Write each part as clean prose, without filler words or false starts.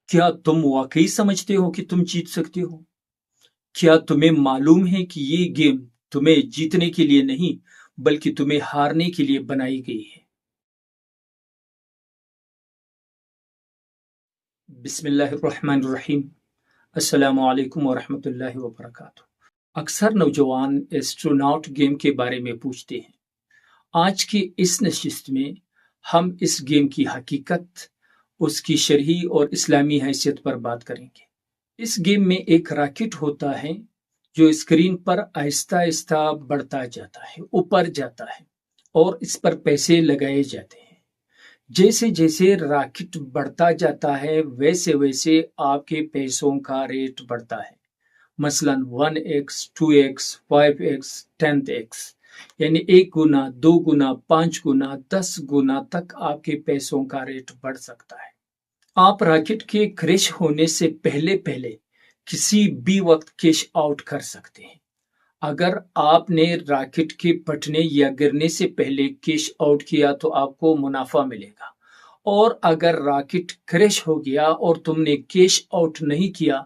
کیا تم واقعی سمجھتے ہو کہ تم جیت سکتے ہو؟ کیا تمہیں معلوم ہے کہ یہ گیم تمہیں جیتنے کے لیے نہیں بلکہ تمہیں ہارنے کے لیے بنائی گئی ہے؟ بسم اللہ الرحمن الرحیم۔ السلام علیکم ورحمۃ اللہ وبرکاتہ۔ اکثر نوجوان ایسٹروناٹ گیم کے بارے میں پوچھتے ہیں۔ آج کی اس نشست میں ہم اس گیم کی حقیقت، اس کی شرعی اور اسلامی حیثیت پر بات کریں گے۔ اس گیم میں ایک راکٹ ہوتا ہے جو اسکرین پر آہستہ آہستہ بڑھتا جاتا ہے، اوپر جاتا ہے اور اس پر پیسے لگائے جاتے ہیں۔ جیسے جیسے راکٹ بڑھتا جاتا ہے ویسے ویسے آپ کے پیسوں کا ریٹ بڑھتا ہے، مثلا 1x 2x 5x 10x، یعنی 1 گنا 2 گنا 5 گنا 10 گنا تک آپ کے پیسوں کا ریٹ بڑھ سکتا ہے۔ آپ راکٹ کے کریش ہونے سے پہلے کسی بھی وقت کیش آؤٹ کر سکتے ہیں۔ اگر آپ نے راکٹ کے پھٹنے یا گرنے سے پہلے کیش آؤٹ کیا تو آپ کو منافع ملے گا، اور اگر راکٹ کریش ہو گیا اور تم نے کیش آؤٹ نہیں کیا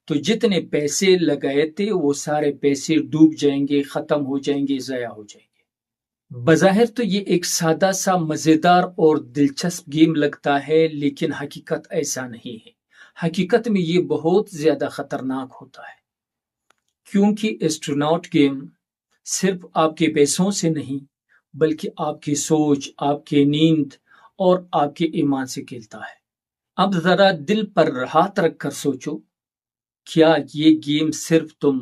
تو جتنے پیسے لگائے تھے وہ سارے پیسے ڈوب جائیں گے، ختم ہو جائیں گے، ضائع ہو جائیں گے۔ بظاہر تو یہ ایک سادہ سا مزیدار اور دلچسپ گیم لگتا ہے، لیکن حقیقت ایسا نہیں ہے۔ حقیقت میں یہ بہت زیادہ خطرناک ہوتا ہے، کیونکہ ایسٹروناٹ گیم صرف آپ کے پیسوں سے نہیں بلکہ آپ کی سوچ، آپ کی نیند اور آپ کے ایمان سے کھیلتا ہے۔ اب ذرا دل پر ہاتھ رکھ کر سوچو، کیا یہ گیم صرف تم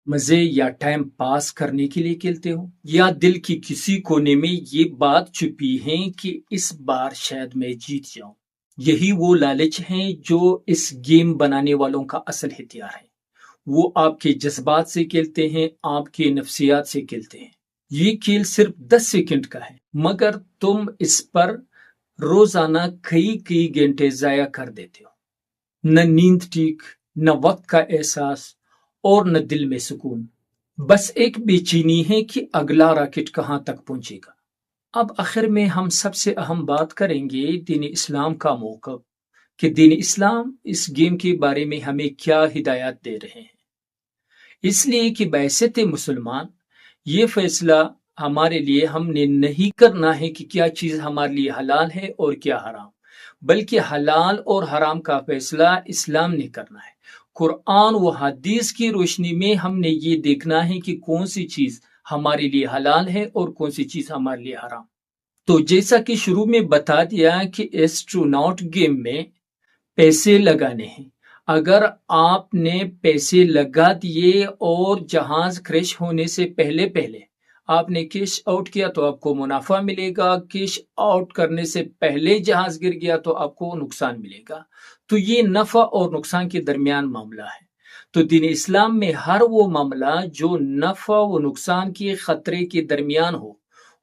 مزے یا ٹائم پاس کرنے کے لیے کھیلتے ہو، یا دل کی کسی کونے میں یہ بات چھپی ہے کہ اس بار شاید میں جیت جاؤں؟ یہی وہ لالچ ہیں جو اس گیم بنانے والوں کا اصل ہتھیار ہے۔ وہ آپ کے جذبات سے کھیلتے ہیں، آپ کے نفسیات سے کھیلتے ہیں۔ یہ کھیل صرف 10 سیکنڈ کا ہے، مگر تم اس پر روزانہ کئی گھنٹے ضائع کر دیتے ہو۔ نہ نیند ٹھیک، نہ وقت کا احساس اور نہ دل میں سکون، بس ایک بے چینی ہے کہ اگلا راکٹ کہاں تک پہنچے گا۔ اب آخر میں ہم سب سے اہم بات کریں گے دین اسلام کا موقف، کہ دین اسلام اس گیم کے بارے میں ہمیں کیا ہدایات دے رہے ہیں۔ اس لیے کہ بعثت مسلمان یہ فیصلہ ہمارے لیے ہم نے نہیں کرنا ہے کہ کیا چیز ہمارے لیے حلال ہے اور کیا حرام، بلکہ حلال اور حرام کا فیصلہ اسلام نے کرنا ہے۔ قرآن و حدیث کی روشنی میں ہم نے یہ دیکھنا ہے کہ کون سی چیز ہمارے لیے حلال ہے اور کون سی چیز ہمارے لیے حرام۔ تو جیسا کہ شروع میں بتا دیا کہ ایسٹروناٹ گیم میں پیسے لگانے ہیں۔ اگر آپ نے پیسے لگا دیے اور جہاز کریش ہونے سے پہلے آپ نے کیش آؤٹ کیا تو آپ کو منافع ملے گا، کیش آؤٹ کرنے سے پہلے جہاز گر گیا تو آپ کو نقصان ملے گا۔ تو یہ نفع اور نقصان کے درمیان معاملہ ہے۔ تو دین اسلام میں ہر وہ معاملہ جو نفع و نقصان کے خطرے کے درمیان ہو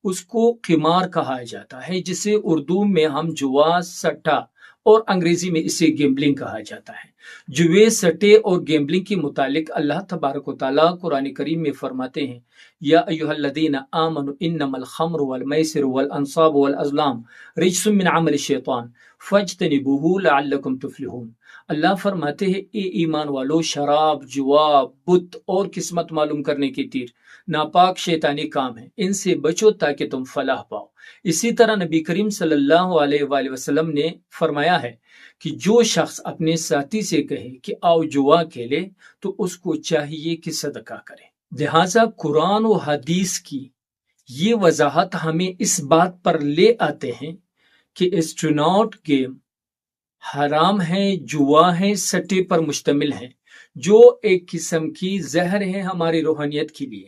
اس کو قمار کہا جاتا ہے، جسے اردو میں ہم جوا، سٹا اور انگریزی میں اسے گیمبلنگ کہا جاتا ہے۔ جوئے، سٹے اور گیمبلنگ کے متعلق اللہ تبارک و تعالیٰ قرآن کریم میں فرماتے ہیں، یا ایھا الذین آمنوا انما الخمر والمیسر والانصاب والازلام رجس من عمل الشیطان فاجتنبوہ لعلکم تفلحون۔ اللہ فرماتے ہیں، اے ایمان والو، شراب، جوا، بت اور قسمت معلوم کرنے کے تیر ناپاک شیطانی کام ہیں، ان سے بچو تاکہ تم فلاح پاؤ۔ اسی طرح نبی کریم صلی اللہ علیہ وآلہ وسلم نے فرمایا ہے کہ جو شخص اپنے ساتھی سے کہے کہ آؤ جوا کھیلے تو اس کو چاہیے کہ صدقہ کرے۔ لہٰذا قرآن و حدیث کی یہ وضاحت ہمیں اس بات پر لے آتے ہیں کہ ایسٹروناٹ گیم حرام ہے، جوا ہے، سٹے پر مشتمل ہے، جو ایک قسم کی زہر ہے ہماری روحانیت کے لیے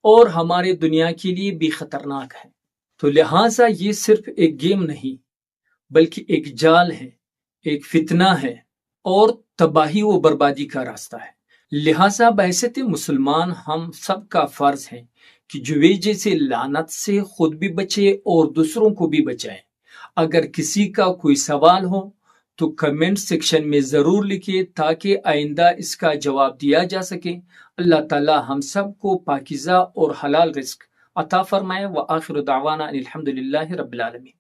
اور ہمارے دنیا کے لیے بھی خطرناک ہے۔ تو لہٰذا یہ صرف ایک گیم نہیں بلکہ ایک جال ہے، ایک فتنہ ہے اور تباہی و بربادی کا راستہ ہے۔ لہٰذا بعثت مسلمان ہم سب کا فرض ہے کہ جوے جیسے لعنت سے خود بھی بچے اور دوسروں کو بھی بچائیں۔ اگر کسی کا کوئی سوال ہو تو کمنٹ سیکشن میں ضرور لکھیں تاکہ آئندہ اس کا جواب دیا جا سکے۔ اللہ تعالی ہم سب کو پاکیزہ اور حلال رزق عطا فرمائے۔ وآخر دعوانا ان الحمد للہ رب العالمین۔